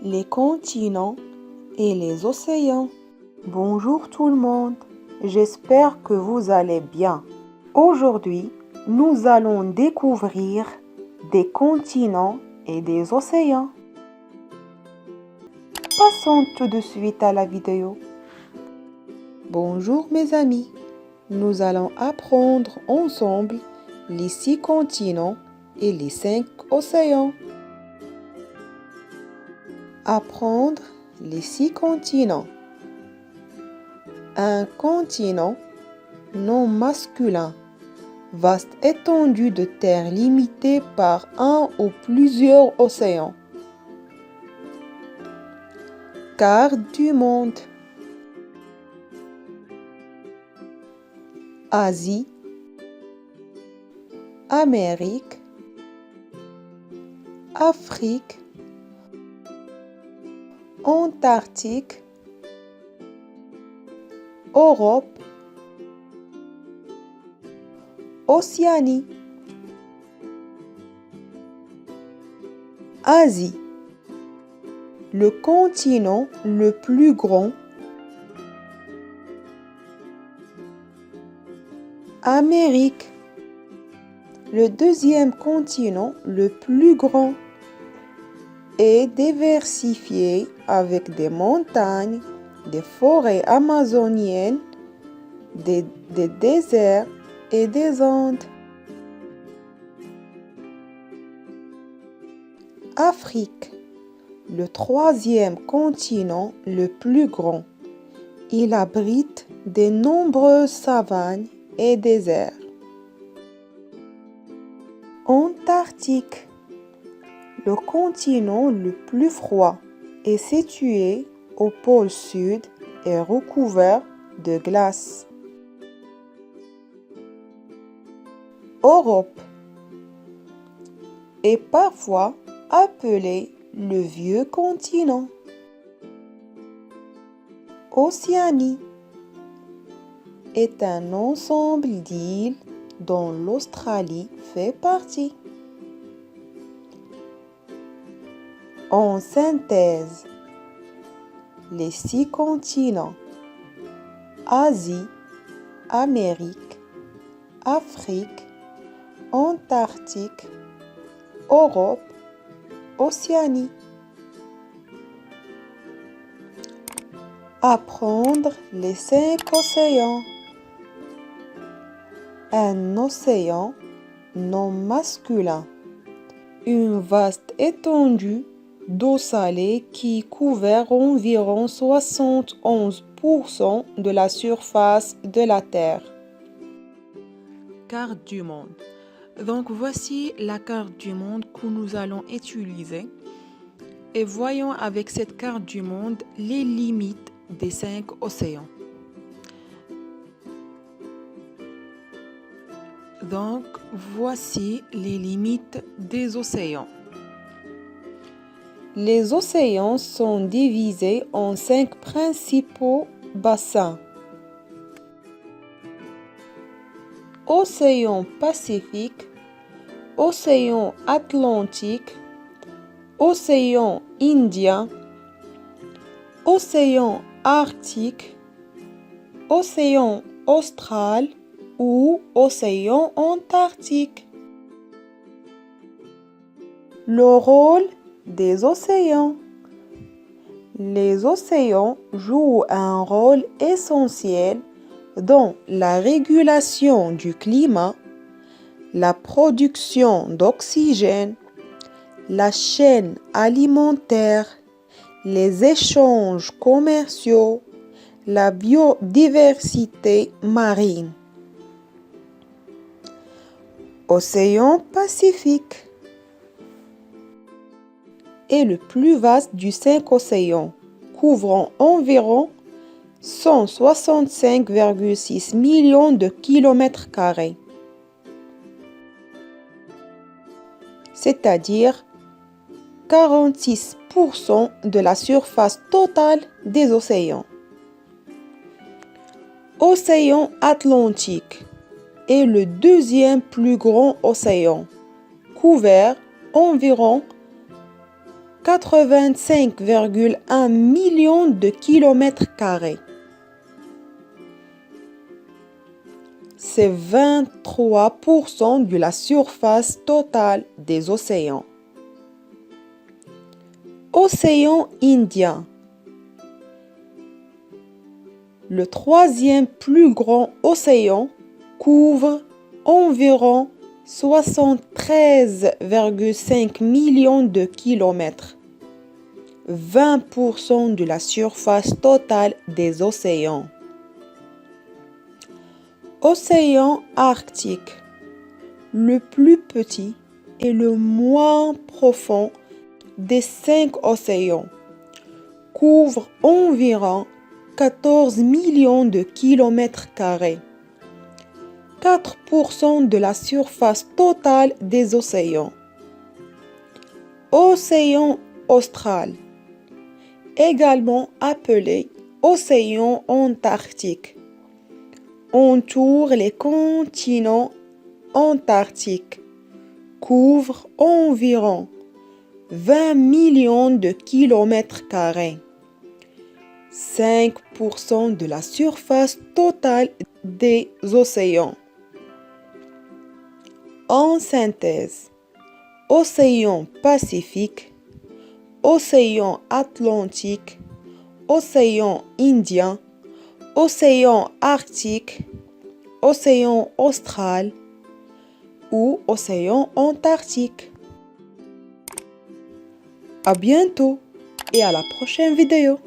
les continents et les océans. Bonjour tout le monde, j'espère que vous allez bien. Aujourd'hui, nous allons découvrir des continents et des océans. Passons tout de suite à la vidéo. Bonjour mes amis, nous allons apprendre ensemble les 6 continents et les 5 océans. Apprendre les 6 continents. Un continent non masculin, vaste étendue de terre limitée par un ou plusieurs océans. Carte du monde. Asie, Amérique, Afrique, Antarctique, Europe, Océanie. Asie, le continent le plus grand. Amérique, le deuxième continent le plus grand et diversifié avec des montagnes, des forêts amazoniennes, des déserts et des Andes. Afrique, le troisième continent le plus grand. Il abrite de nombreuses savanes et déserts. Antarctique, le continent le plus froid, est situé au pôle sud et recouvert de glace. Europe est parfois appelé le vieux continent. Océanie est un ensemble d'îles dont l'Australie fait partie. En synthèse, les 6 continents, Asie, Amérique, Afrique, Antarctique, Europe, Océanie. Apprendre les 5 océans. Un océan non masculin. Une vaste étendue d'eau salée qui couvre environ 71% de la surface de la Terre. Carte du monde. Donc voici la carte du monde que nous allons utiliser. Et voyons avec cette carte du monde les limites des 5 océans. Donc, voici les limites des océans. Les océans sont divisés en 5 principaux bassins. Océan Pacifique, Océan Atlantique, Océan Indien, Océan Arctique, Océan Austral ou Océan Antarctique. Le rôle des océans. Les océans jouent un rôle essentiel dans la régulation du climat, la production d'oxygène, la chaîne alimentaire, les échanges commerciaux, la biodiversité marine. Océan Pacifique est le plus vaste du 5 océans, couvrant environ 165,6 millions de kilomètres carrés, c'est-à-dire 46% de la surface totale des océans. Océan Atlantique est le deuxième plus grand océan, couvert environ 85,1 millions de kilomètres carrés. C'est 23% de la surface totale des océans. Océan Indien. Le troisième plus grand océan couvre environ 73,5 millions de kilomètres, 20% de la surface totale des océans. Océan Arctique, le plus petit et le moins profond des 5 océans, couvre environ 14 millions de kilomètres carrés, 4% de la surface totale des océans. Océan Austral, également appelé Océan Antarctique, entoure les continents antarctiques, couvre environ 20 millions de kilomètres carrés, 5% de la surface totale des océans. En synthèse, Océan Pacifique, Océan Atlantique, Océan Indien, Océan Arctique, Océan Austral ou Océan Antarctique. À bientôt et à la prochaine vidéo.